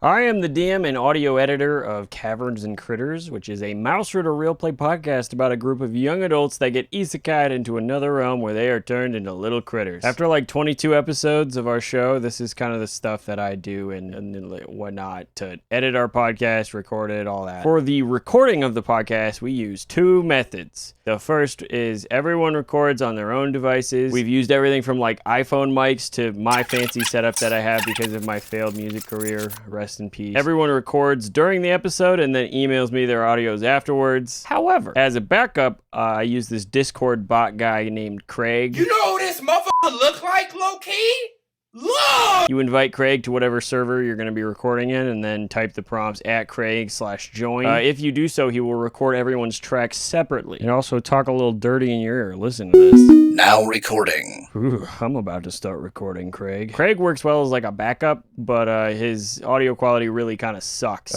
I am the DM and audio editor of Caverns and Critters, which is a Mausritter Realplay podcast about a group of young adults that get isekai'd into another realm where they are turned into little critters. After like 22 episodes of our show, this is kind of the stuff that I do and whatnot to edit our podcast, record it, all that. For the recording of the podcast, we use two methods. The first is everyone records on their own devices. We've used everything from like iPhone mics to my fancy setup that I have because of my failed music career. Rest in peace. Everyone records during the episode and then emails me their audios afterwards. However, as a backup, I use this Discord bot guy named Craig. You know who this motherfucker look like, low-key? Look! You invite Craig to whatever server you're going to be recording in and then type the prompts @Craig/join. If you do so, he will record everyone's tracks separately and also talk a little dirty in your ear. Listen to this. Now recording. Ooh, I'm about to start recording, Craig. Craig works well as like a backup, but his audio quality really kind of sucks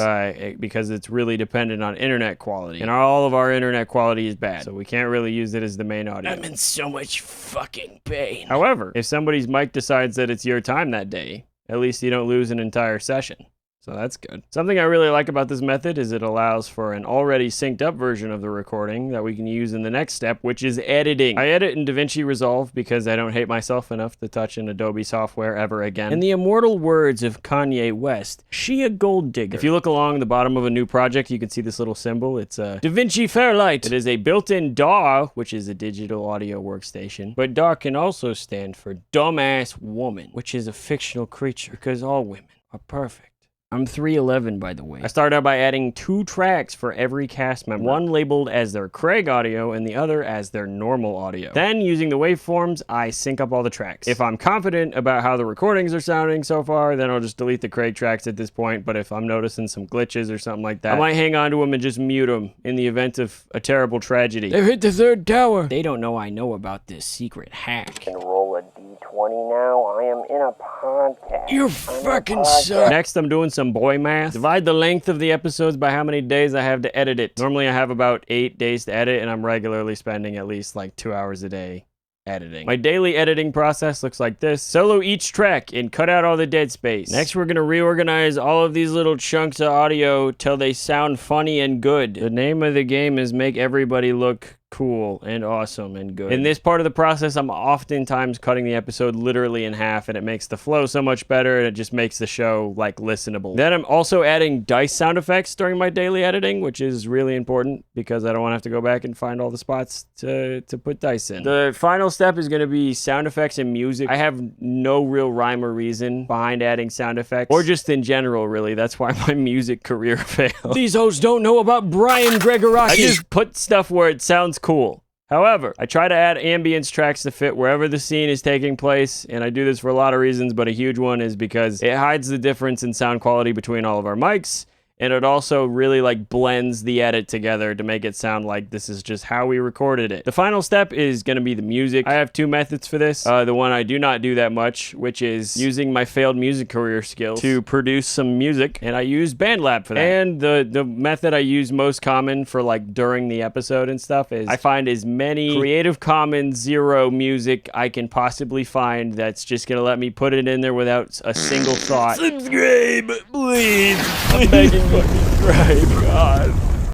because it's really dependent on internet quality. And all of our internet quality is bad, so we can't really use it as the main audio. I'm in so much fucking pain. However, if somebody's mic decides that it's your time that day, at least you don't lose an entire session. So that's good. Something I really like about this method is it allows for an already synced up version of the recording that we can use in the next step, which is editing. I edit in DaVinci Resolve because I don't hate myself enough to touch an Adobe software ever again. In the immortal words of Kanye West, she a gold digger. If you look along the bottom of a new project, you can see this little symbol. It's a DaVinci Fairlight. It is a built-in DAW, which is a digital audio workstation. But DAW can also stand for Dumbass Woman, which is a fictional creature because all women are perfect. I'm 3'11", by the way. I started out by adding 2 tracks for every cast member. One labeled as their Craig audio and the other as their normal audio. Then, using the waveforms, I sync up all the tracks. If I'm confident about how the recordings are sounding so far, then I'll just delete the Craig tracks at this point. But if I'm noticing some glitches or something like that, I might hang on to them and just mute them in the event of a terrible tragedy. They've hit the 3rd tower. They don't know I know about this secret hack. Can roll a d20 now. I am in a podcast. You fucking suck. Next, I'm doing some boy math. Divide the length of the episodes by how many days I have to edit it. Normally I have about 8 days to edit, and I'm regularly spending at least like 2 hours a day editing. My daily editing process looks like this. Solo each track and cut out all the dead space. Next, we're gonna reorganize all of these little chunks of audio till they sound funny and good. The name of the game is make everybody look cool and awesome and good. In this part of the process, I'm oftentimes cutting the episode literally in half, and it makes the flow so much better, and it just makes the show like listenable. Then I'm also adding dice sound effects during my daily editing, which is really important because I don't want to have to go back and find all the spots to put dice in. The final step is going to be sound effects and music. I have no real rhyme or reason behind adding sound effects, or just in general, really. That's why my music career failed. These hoes don't know about Brian Gregoraki. I just put stuff where it sounds cool. However, I try to add ambience tracks to fit wherever the scene is taking place, and I do this for a lot of reasons, but a huge one is because it hides the difference in sound quality between all of our mics, and it also really like blends the edit together to make it sound like this is just how we recorded it. The final step is going to be the music. I have 2 methods for this. The one I do not do that much, which is using my failed music career skills to produce some music, and I use BandLab for that. And the method I use most common for like during the episode and stuff is I find as many Creative Commons 0 music I can possibly find that's just going to let me put it in there without a single thought. Subscribe, please. I'm begging. Subscribe, God.